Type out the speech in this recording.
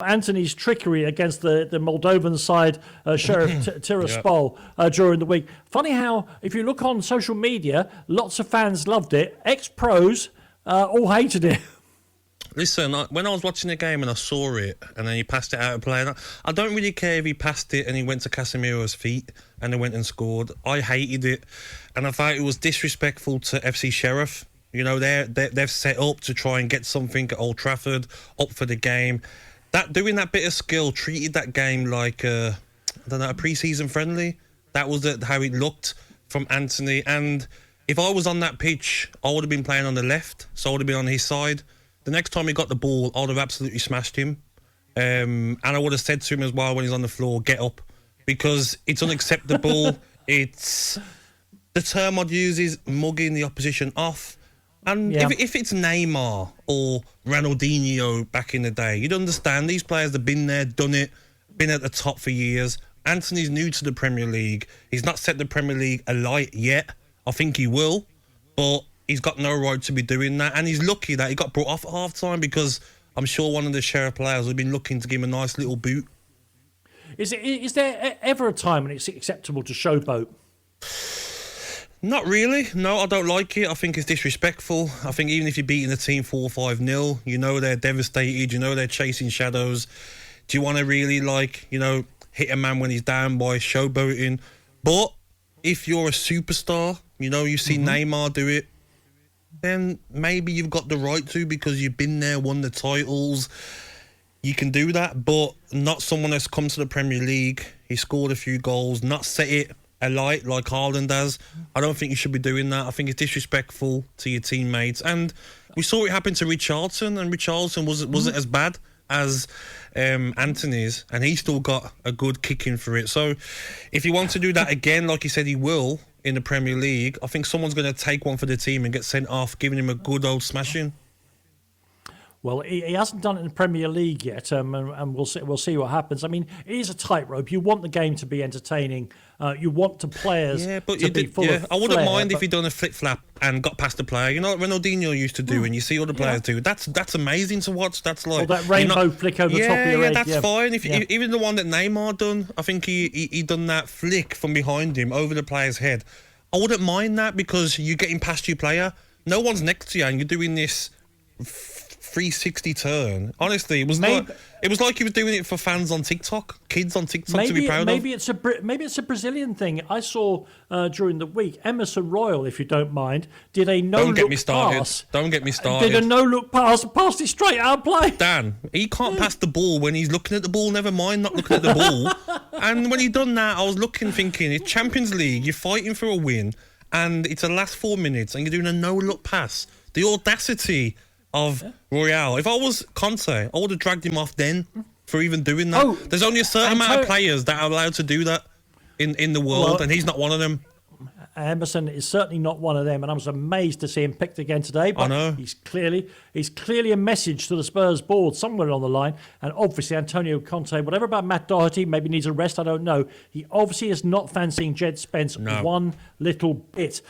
Antony's trickery against the Moldovan side, Sheriff Tiraspol, during the week. Funny how, if you look on social media, lots of fans loved it. Ex-pros all hated it. Listen, when I was watching the game and I saw it, and then he passed it out of play, I don't really care if he passed it and he went to Casemiro's feet and he went and scored. I hated it, and I thought it was disrespectful to FC Sheriff. You know, they've set up to try and get something at Old Trafford, up for the game. Doing that bit of skill, treated that game like a pre-season friendly. That was how it looked from Antony. And if I was on that pitch, I would have been playing on the left, so I would have been on his side. The next time he got the ball, I would have absolutely smashed him. And I would have said to him as well when he's on the floor, get up. Because it's unacceptable. The term I'd use is mugging the opposition off. And if it's Neymar or Ronaldinho back in the day, you'd understand. These players have been there, done it, been at the top for years. Antony's new to the Premier League. He's not set the Premier League alight yet. I think he will, but he's got no right to be doing that. And he's lucky that he got brought off at half-time, because I'm sure one of the Sheriff players would have been looking to give him a nice little boot. Is there ever a time when it's acceptable to showboat? Not really. No, I don't like it. I think it's disrespectful. I think even if you're beating the team 4-5-0, you know they're devastated, you know they're chasing shadows. Do you want to really, hit a man when he's down by showboating? But if you're a superstar, you see Neymar do it, then maybe you've got the right to, because you've been there, won the titles. You can do that, but not someone that's come to the Premier League. He scored a few goals, not set it alight like Haaland does. I don't think you should be doing that. I think it's disrespectful to your teammates. And we saw it happen to Richarlison, and Richarlison wasn't as bad as Antony's, and he still got a good kicking for it. So if he wants to do that again, like he said he will in the Premier League, I think someone's going to take one for the team and get sent off, giving him a good old smashing. Well, he hasn't done it in the Premier League yet, and we'll see what happens. I mean, it is a tightrope. You want the game to be entertaining. You want the players to be full of I wouldn't flair, mind if he'd done a flip-flap and got past the player. You know what Ronaldinho used to do, and you see other players do. That's amazing to watch. That's like... Or that rainbow flick over the top of your head. That's fine. Even the one that Neymar done, I think he done that flick from behind him over the player's head. I wouldn't mind that, because you're getting past your player. No one's next to you, and you're doing this 360 turn. Honestly, it was like he was doing it for fans on TikTok, kids on TikTok, to be proud of. Maybe it's a Brazilian thing. I saw during the week, Emerson Royal, if you don't mind, did a no-look pass. Don't get me started. Did a no-look pass, passed it straight out of play. Dan, he can't pass the ball when he's looking at the ball, never mind not looking at the ball. And when he done that, I was thinking, it's Champions League, you're fighting for a win, and it's the last 4 minutes, and you're doing a no-look pass. The audacity of Royale. If I was Conte, I would have dragged him off then for even doing that. There's only a certain amount of players that are allowed to do that in the world, and he's not one of them. Emerson is certainly not one of them, and I was amazed to see him picked again today. But I know. He's clearly a message to the Spurs board somewhere on the line, and obviously Antonio Conte, whatever about Matt Doherty, maybe needs a rest, I don't know. He obviously is not fancying Jed Spence one little bit.